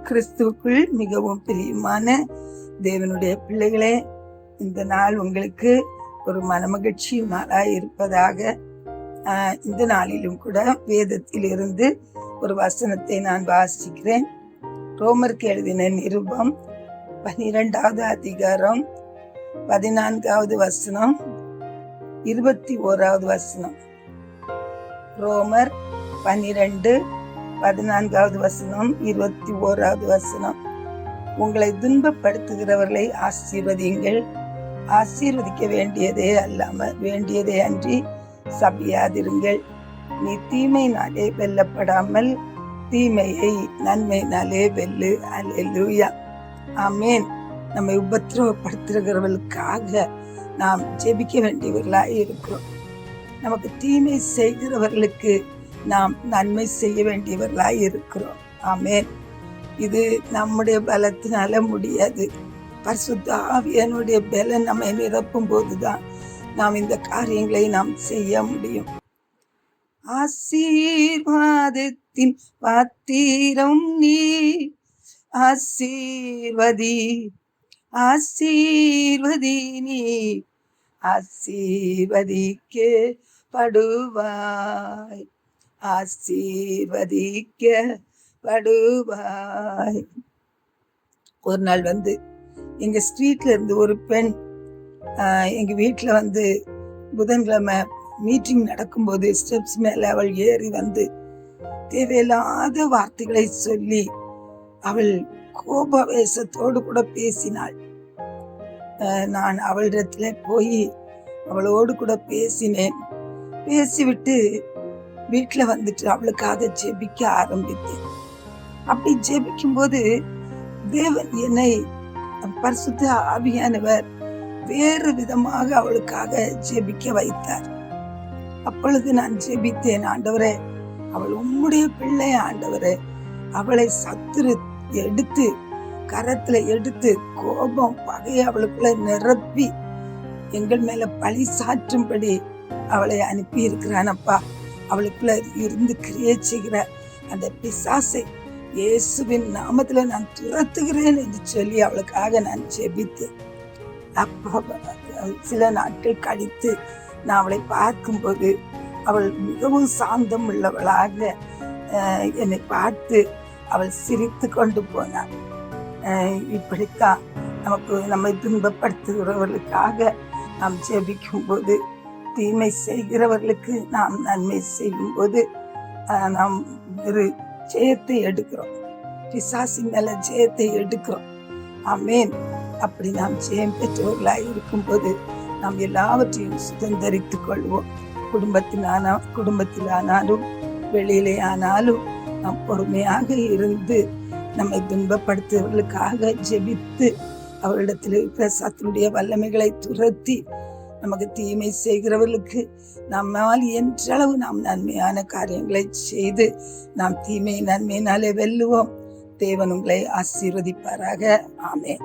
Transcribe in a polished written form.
கிறிஸ்துவுக்குள் மிகவும் பிரியமான தேவனுடைய பிள்ளைகளே, இந்த நாள் உங்களுக்கு ஒரு மனமகிழ்ச்சி நாளாய் இருப்பதாக. இந்த நாளிலும் கூட வேதத்தில் இருந்து ஒரு வசனத்தை நான் வாசிக்கிறேன். ரோமருக்கு எழுதின நிருபம் 12வது அதிகாரம் 14வது வசனம் 21வது வசனம். ரோமர் 12:14வது வசனம் 21வது வசனம். உங்களை துன்பப்படுத்துகிறவர்களை ஆசீர்வதியுங்கள், ஆசீர்வதிக்க வேண்டியதே அன்றி சபியாதிருங்கள். நீ தீமையினாலே வெல்லப்படாமல் தீமையை நன்மையினாலே வெல்லு. அல்லேலூயா, ஆமேன். நம்மை உபத்திரவப்படுத்துகிறவர்களுக்காக நாம் ஜெபிக்க வேண்டியவர்களாய் இருக்கிறோம். நமக்கு தீமை செய்கிறவர்களுக்கு நாம் நன்மை செய்ய வேண்டியவர்களாய் இருக்கிறோம். ஆமேன். இது நம்முடைய பலத்தினால முடியாது. பரிசுத்த ஆவியானுடைய பலன் நம்மை நிரப்பும் போதுதான் நாம் இந்த காரியங்களை நாம் செய்ய முடியும். ஆசீர்வாதத்தின் பாத்திரம் நீ, ஆசீர்வதி ஆசீர்வதி நீ, ஆசீர்வதிக்கப்படுவாய், ஆசீர்வதிக்கப்படுவாய். ஒரு நாள் எங்க ஸ்ட்ரீட்ல இருந்து ஒரு பெண் எங்க வீட்டுல புதன்கிழமை மீட்டிங் நடக்கும்போது ஸ்டெப்ஸ் மேல அவள் ஏறி தேவையில்லாத வார்த்தைகளை சொல்லி அவள் கோபாவேசத்தோடு கூட பேசினாள். நான் அவளிடத்துல போய் அவளோடு கூட பேசினேன். பேசிவிட்டு வீட்டுல அவளுக்காக ஜெபிக்க ஆரம்பித்தேன். அப்படி ஜெபிக்கும் போது தேவன் என்னை, பரிசுத்த ஆவியானவர் வேறு விதமாக அவளுக்காக ஜெபிக்க வைத்தார். அப்பொழுது நான் ஜெபித்தேன், ஆண்டவரே, அவள் உம்முடைய பிள்ளை ஆண்டவரே, அவளை சத்துரு எடுத்து கரத்துல எடுத்து கோபம் பகையை அவளுக்குள்ள நிரப்பி எங்கள் மேல பழி சாற்றும்படி அவளை அனுப்பி இருக்கிறானப்பா. அவளுக்குள்ள இருந்து கிரியை செய்கிற அந்த பிசாசை இயேசுவின் நாமத்துல நான் துரத்துகிறேன் என்று சொல்லி அவளுக்காக நான் ஜெபித்தேன். அப்போ சில நாட்கள் கழித்து நான் அவளை பார்க்கும்போது அவள் மிகவும் சாந்தம் உள்ளவளாக என்னை பார்த்து அவள் சிரித்து கொண்டு போனாள். இப்படித்தான் நம்மை துன்பப்படுத்துகிறவர்களுக்காக நாம் ஜெபிக்கும் போது, தீமை செய்கிறவர்களுக்கு நாம் நன்மை செய்யும் போது நாம் ஒரு ஜெயத்தை எடுக்கிறோம், பிசாசின் மேல ஜெயத்தை எடுக்கிறோம். ஆமேன். அப்படி நாம் ஜெயம் பெற்றவர்களாய் இருக்கும் போது நாம் எல்லாவற்றையும் சுதந்திரித்துக் கொள்வோம். குடும்பத்திலானாலும் வெளியிலே ஆனாலும் நாம் பொறுமையாக இருந்து நம்மை துன்பப்படுத்துவர்களுக்காக ஜெபித்து அவரிடத்தில் இருக்கிற சத்துருடைய வல்லமைகளை துரத்தி நமக்கு தீமை செய்கிறவர்களுக்கு நம்மால் என்றளவு நாம் நன்மையான காரியங்களை செய்து நாம் தீமை நன்மையினாலே வெல்லுவோம். தேவன் உங்களை ஆசீர்வதிப்பாராக. ஆமென்.